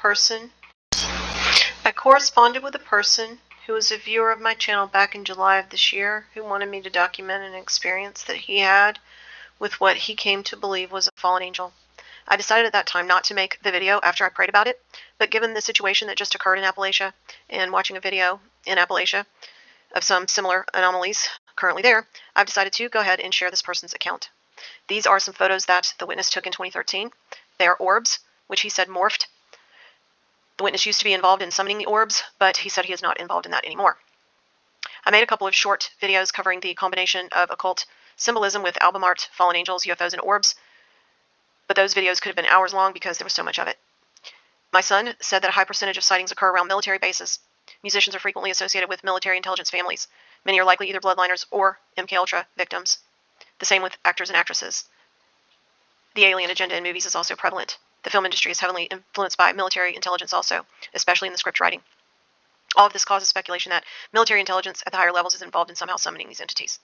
person. I corresponded with a person who was a viewer of my channel back in July of this year who wanted me to document an experience that he had with what he came to believe was a fallen angel. I decided at that time not to make the video after I prayed about it, but given the situation that just occurred in Appalachia and watching a video in Appalachia of some similar anomalies currently there, I've decided to go ahead and share this person's account. These are some photos that the witness took in 2013. They are orbs, which he said morphed. The witness used to be involved in summoning the orbs, but he said he is not involved in that anymore. I made a couple of short videos covering the combination of occult symbolism with album art, fallen angels, UFOs, and orbs, but those videos could have been hours long because there was so much of it. My son said that a high percentage of sightings occur around military bases. Musicians are frequently associated with military intelligence families. Many are likely either bloodliners or MKUltra victims. The same with actors and actresses. The alien agenda in movies is also prevalent. The film industry is heavily influenced by military intelligence also, especially in the script writing. All of this causes speculation that military intelligence at the higher levels is involved in somehow summoning these entities.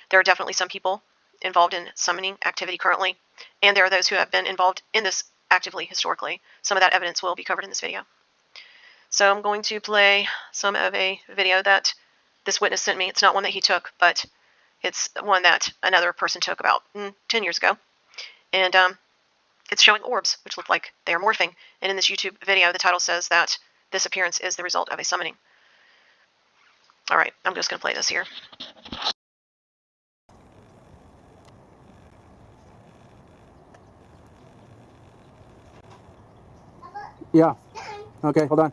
There are definitely some people involved in summoning activity currently, and there are those who have been involved in this actively historically. Some of that evidence will be covered in this video. So I'm going to play some of a video that this witness sent me. It's not one that he took, but it's one that another person took about 10 years ago. And it's showing orbs, which look like they are morphing. And in this YouTube video, the title says that this appearance is the result of a summoning. All right, I'm just going to play this here. Yeah. Okay, hold on.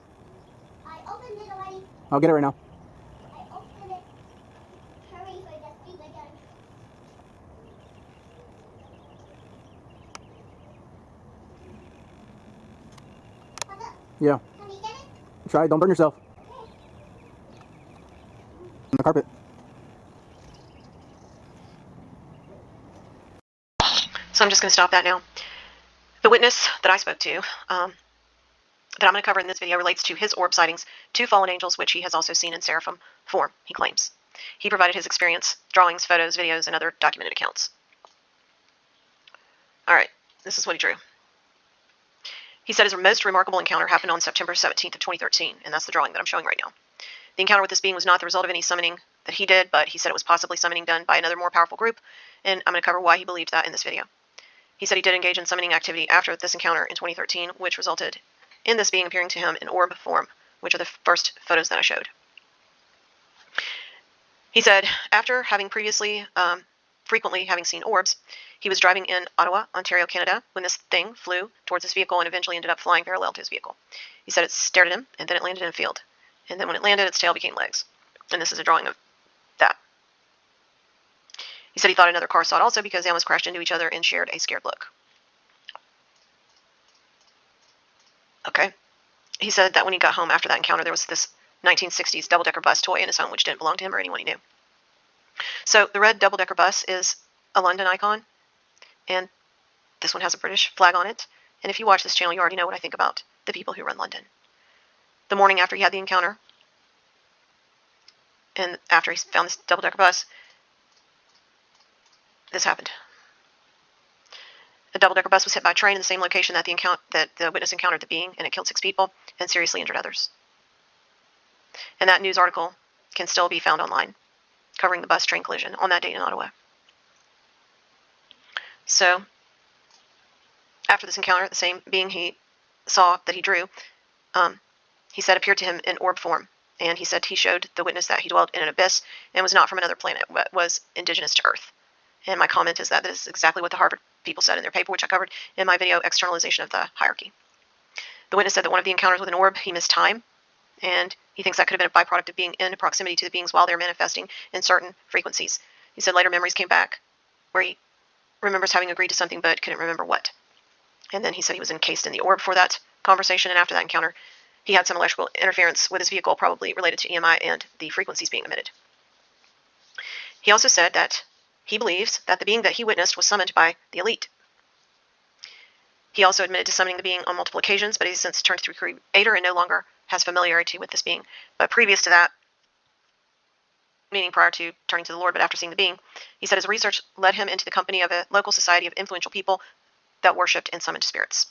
I opened it already. I'll get it right now. I opened it. Hurry so I just speak again. Papa, Yeah. can you get it? Try. Don't burn yourself. Okay. On the carpet. So I'm just going to stop that now. The witness that I spoke to, that I'm going to cover in this video, relates to his orb sightings, 2 fallen angels, which he has also seen in seraphim form, he claims. He provided his experience, drawings, photos, videos, and other documented accounts. All right, this is what he drew. He said his most remarkable encounter happened on September 17th of 2013, and that's the drawing that I'm showing right now. The encounter with this being was not the result of any summoning that he did, but he said it was possibly summoning done by another more powerful group, and I'm going to cover why he believed that in this video. He said he did engage in summoning activity after this encounter in 2013, which resulted in this being appearing to him in orb form, which are the first photos that I showed. He said after having previously, frequently having seen orbs, he was driving in Ottawa, Ontario, Canada, when this thing flew towards his vehicle and eventually ended up flying parallel to his vehicle. He said it stared at him, and then it landed in a field. And then when it landed, its tail became legs. And this is a drawing of that. He said he thought another car saw it also because they almost crashed into each other and shared a scared look. Okay. He said that when he got home after that encounter, there was this 1960s double-decker bus toy in his home which didn't belong to him or anyone he knew. So the red double-decker bus is a London icon, and this one has a British flag on it. And if you watch this channel, you already know what I think about the people who run London. The morning after he had the encounter, and after he found this double-decker bus, this happened. A double-decker bus was hit by a train in the same location that the witness encountered the being, and it killed 6 people and seriously injured others. And that news article can still be found online, covering the bus-train collision on that date in Ottawa. So, after this encounter, the same being he saw that he drew, he said appeared to him in orb form. And he said he showed the witness that he dwelt in an abyss and was not from another planet, but was indigenous to Earth. And my comment is that this is exactly what the Harvard people said in their paper, which I covered in my video, Externalization of the Hierarchy. The witness said that one of the encounters with an orb, he missed time, and he thinks that could have been a byproduct of being in proximity to the beings while they're manifesting in certain frequencies. He said later memories came back where he remembers having agreed to something but couldn't remember what. And then he said he was encased in the orb for that conversation, and after that encounter, he had some electrical interference with his vehicle, probably related to EMI and the frequencies being emitted. He also said that he believes that the being that he witnessed was summoned by the elite. He also admitted to summoning the being on multiple occasions, but he's since turned to the Creator and no longer has familiarity with this being. But previous to that, meaning prior to turning to the Lord, but after seeing the being, he said his research led him into the company of a local society of influential people that worshipped and summoned spirits.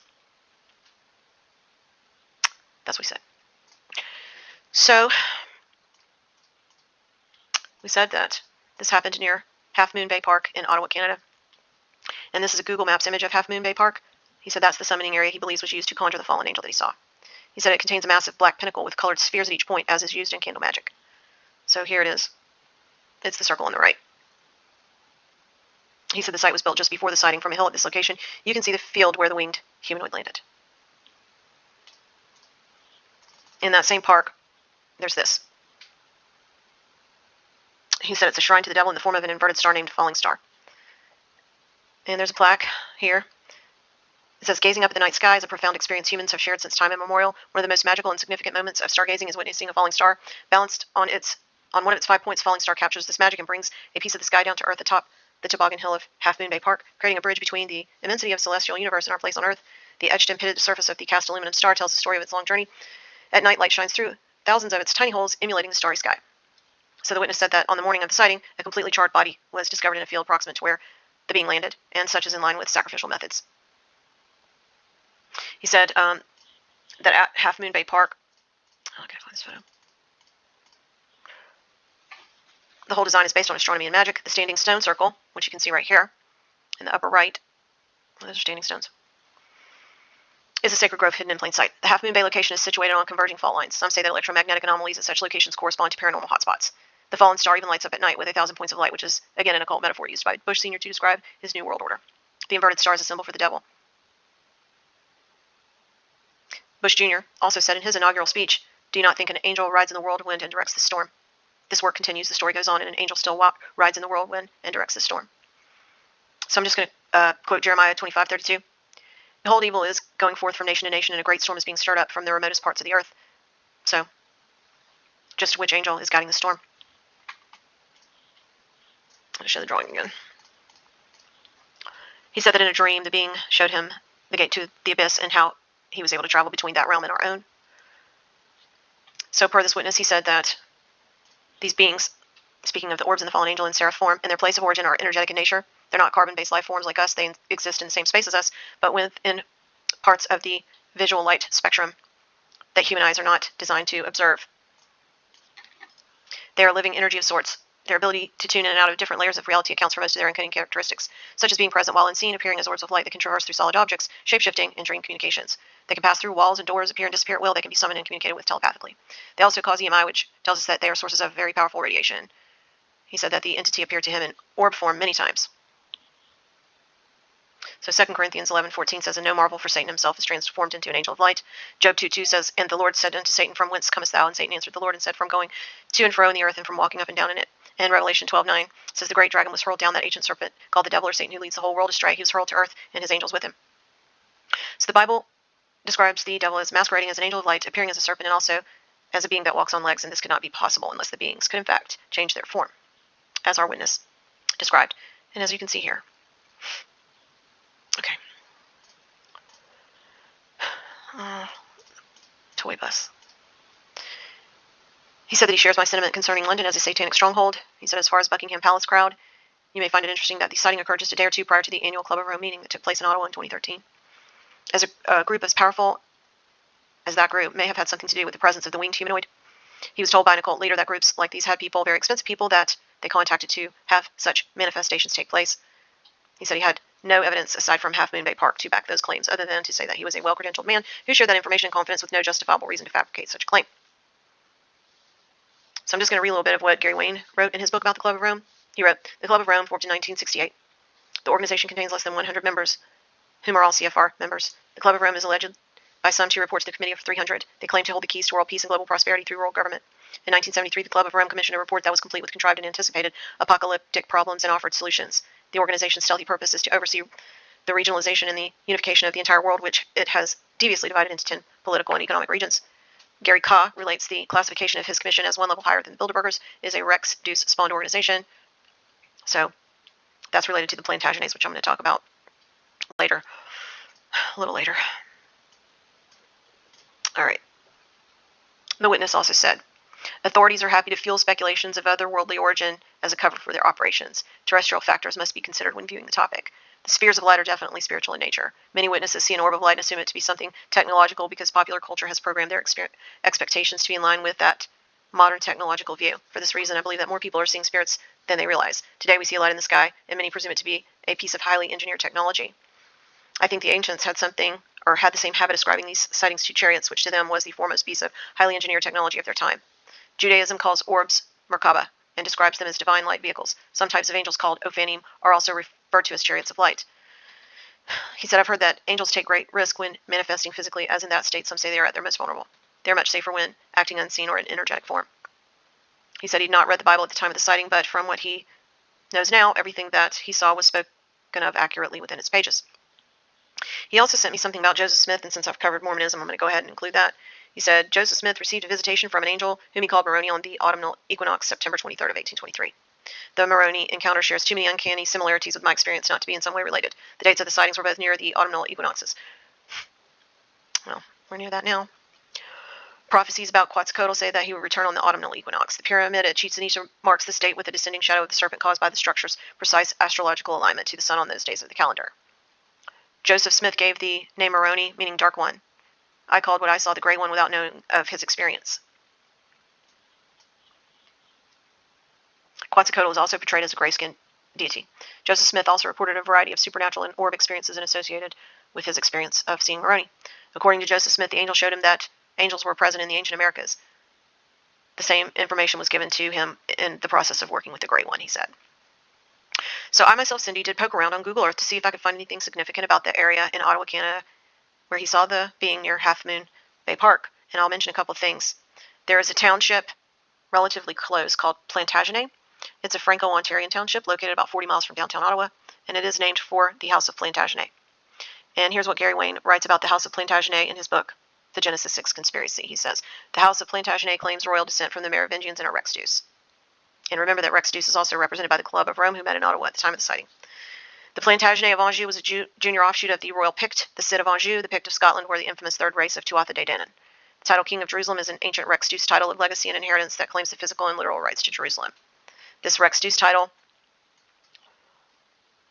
That's what he said. So we said that this happened near Half Moon Bay Park in Ottawa, Canada. And this is a Google Maps image of Half Moon Bay Park. He said that's the summoning area he believes was used to conjure the fallen angel that he saw. He said it contains a massive black pinnacle with colored spheres at each point, as is used in candle magic. So here it is. It's the circle on the right. He said the site was built just before the sighting. From a hill at this location, you can see the field where the winged humanoid landed. In that same park, there's this. He said it's a shrine to the devil in the form of an inverted star named Falling Star. And there's a plaque here. It says, gazing up at the night sky is a profound experience humans have shared since time immemorial. One of the most magical and significant moments of stargazing is witnessing a falling star. Balanced on one of its 5 points, falling star captures this magic and brings a piece of the sky down to earth atop the toboggan hill of Half Moon Bay Park, creating a bridge between the immensity of celestial universe and our place on earth. The etched and pitted surface of the cast aluminum star tells the story of its long journey. At night, light shines through thousands of its tiny holes, emulating the starry sky. So the witness said that on the morning of the sighting, a completely charred body was discovered in a field proximate to where the being landed, and such is in line with sacrificial methods. He said that at Half Moon Bay Park, I gotta find this photo. The whole design is based on astronomy and magic. The standing stone circle, which you can see right here in the upper right, those are standing stones, is a sacred grove hidden in plain sight. The Half Moon Bay location is situated on converging fault lines. Some say that electromagnetic anomalies at such locations correspond to paranormal hotspots. The fallen star even lights up at night with 1,000 points of light, which is, again, an occult metaphor used by Bush Sr. to describe his New World Order. The inverted star is a symbol for the devil. Bush Jr. also said in his inaugural speech, "Do you not think an angel rides in the whirlwind and directs the storm?" This work continues, the story goes on, and an angel still rides in the whirlwind and directs the storm. So I'm just going to quote Jeremiah 25:32. Behold, evil is going forth from nation to nation, and a great storm is being stirred up from the remotest parts of the earth. So, just which angel is guiding the storm? I'll show the drawing again. He said that in a dream, the being showed him the gate to the abyss and how he was able to travel between that realm and our own. So per this witness, he said that these beings, speaking of the orbs and the fallen angel in seraph form, in their place of origin are energetic in nature. They're not carbon-based life forms like us. They exist in the same space as us, but within parts of the visual light spectrum that human eyes are not designed to observe. They are living energy of sorts. Their ability to tune in and out of different layers of reality accounts for most of their encoding characteristics, such as being present while unseen, appearing as orbs of light that can traverse through solid objects, shape-shifting, and dream communications. They can pass through walls and doors, appear and disappear at will. They can be summoned and communicated with telepathically. They also cause EMI, which tells us that they are sources of very powerful radiation. He said that the entity appeared to him in orb form many times. So 2 Corinthians 11:14 says, "And no marvel, for Satan himself is transformed into an angel of light." Job 2:2 says, "And the Lord said unto Satan, From whence comest thou? And Satan answered the Lord and said, From going to and fro in the earth, and from walking up and down in it." And Revelation 12:9 says, "The great dragon was hurled down, that ancient serpent, called the devil or Satan, who leads the whole world astray. He was hurled to earth, and his angels with him." So the Bible describes the devil as masquerading as an angel of light, appearing as a serpent, and also as a being that walks on legs, and this could not be possible unless the beings could in fact change their form, as our witness described. And as you can see here. Okay. Toy bus. He said that he shares my sentiment concerning London as a satanic stronghold. He said, as far as Buckingham Palace crowd, you may find it interesting that the sighting occurred just a day or two prior to the annual Club of Rome meeting that took place in Ottawa in 2013. As a group as powerful as that group may have had something to do with the presence of the winged humanoid. He was told by an occult leader that groups like these had people, very expensive people, that they contacted to have such manifestations take place. He said he had no evidence aside from Half Moon Bay Park to back those claims, other than to say that he was a well-credentialed man who shared that information in confidence with no justifiable reason to fabricate such a claim. So I'm just going to read a little bit of what Gary Wayne wrote in his book about the Club of Rome. He wrote, "The Club of Rome, formed in 1968. The organization contains less than 100 members, whom are all CFR members. The Club of Rome is alleged by some to report to the Committee of 300. They claim to hold the keys to world peace and global prosperity through world government. In 1973, the Club of Rome commissioned a report that was complete with contrived and anticipated apocalyptic problems and offered solutions. The organization's stealthy purpose is to oversee the regionalization and the unification of the entire world, which it has deviously divided into 10 political and economic regions." Gary Kah relates the classification of his commission as one level higher than the Bilderbergers is a Rex Deuce spawned organization. So that's related to the Plantagenets, which I'm going to talk about later, a little later. All right. The witness also said, "Authorities are happy to fuel speculations of otherworldly origin as a cover for their operations. Terrestrial factors must be considered when viewing the topic. The spheres of light are definitely spiritual in nature. Many witnesses see an orb of light and assume it to be something technological because popular culture has programmed their expectations to be in line with that modern technological view. For this reason, I believe that more people are seeing spirits than they realize. Today we see a light in the sky, and many presume it to be a piece of highly engineered technology. I think the ancients had the same habit of ascribing these sightings to chariots, which to them was the foremost piece of highly engineered technology of their time. Judaism calls orbs Merkaba and describes them as divine light vehicles. Some types of angels called Ophanim are also referred to as chariots of light. He said, I've heard that angels take great risk when manifesting physically, as in that state some say they are at their most vulnerable. They are much safer when acting unseen or in energetic form. He said he'd not read the Bible at the time of the sighting, but from what he knows now, everything that he saw was spoken of accurately within its pages. He also sent me something about Joseph Smith, and since I've covered Mormonism, I'm going to go ahead and include that. He said, Joseph Smith received a visitation from an angel whom he called Moroni on the autumnal equinox, September 23rd of 1823. The Moroni encounter shares too many uncanny similarities with my experience not to be in some way related. The dates of the sightings were both near the autumnal equinoxes. Well, we're near that now. Prophecies about Quetzalcoatl say that he would return on the autumnal equinox. The pyramid at Chichen Itza marks the state with the descending shadow of the serpent caused by the structure's precise astrological alignment to the sun on those days of the calendar. Joseph Smith gave the name Moroni, meaning dark one. I called what I saw the gray one without knowing of his experience. Quetzalcoatl was also portrayed as a gray-skinned deity. Joseph Smith also reported a variety of supernatural and orb experiences associated with his experience of seeing Moroni. According to Joseph Smith, the angel showed him that angels were present in the ancient Americas. The same information was given to him in the process of working with the Gray One, he said. So I myself, Cindy, did poke around on Google Earth to see if I could find anything significant about the area in Ottawa, Canada, where he saw the being near Half Moon Bay Park. And I'll mention a couple of things. There is a township relatively close called Plantagenet. It's a Franco-Ontarian township located about 40 miles from downtown Ottawa, and it is named for the House of Plantagenet. And here's what Gary Wayne writes about the House of Plantagenet in his book, The Genesis 6 Conspiracy. He says, the House of Plantagenet claims royal descent from the Merovingians and a Rex Deuce. And remember that Rex Deuce is also represented by the Club of Rome, who met in Ottawa at the time of the sighting. The Plantagenet of Anjou was a junior offshoot of the royal Pict. The Cid of Anjou, the Pict of Scotland, were the infamous third race of Tuatha De Danann. The title King of Jerusalem is an ancient Rex Deuce title of legacy and inheritance that claims the physical and literal rights to Jerusalem. This Rex Deuce title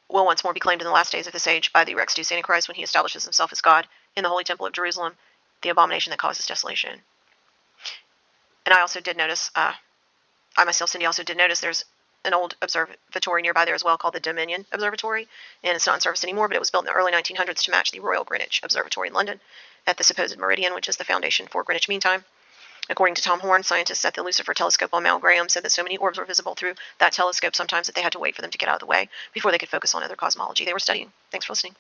will once more be claimed in the last days of this age by the Rex Deuce Antichrist when he establishes himself as God in the Holy Temple of Jerusalem, the abomination that causes desolation. And I also did notice, I myself, Cindy, also did notice there's an old observatory nearby there as well called the Dominion Observatory, and it's not in service anymore, but it was built in the early 1900s to match the Royal Greenwich Observatory in London at the supposed meridian, which is the foundation for Greenwich Mean Time. According to Tom Horn, scientists at the Lucifer telescope on Mount Graham said that so many orbs were visible through that telescope sometimes that they had to wait for them to get out of the way before they could focus on other cosmology they were studying. Thanks for listening.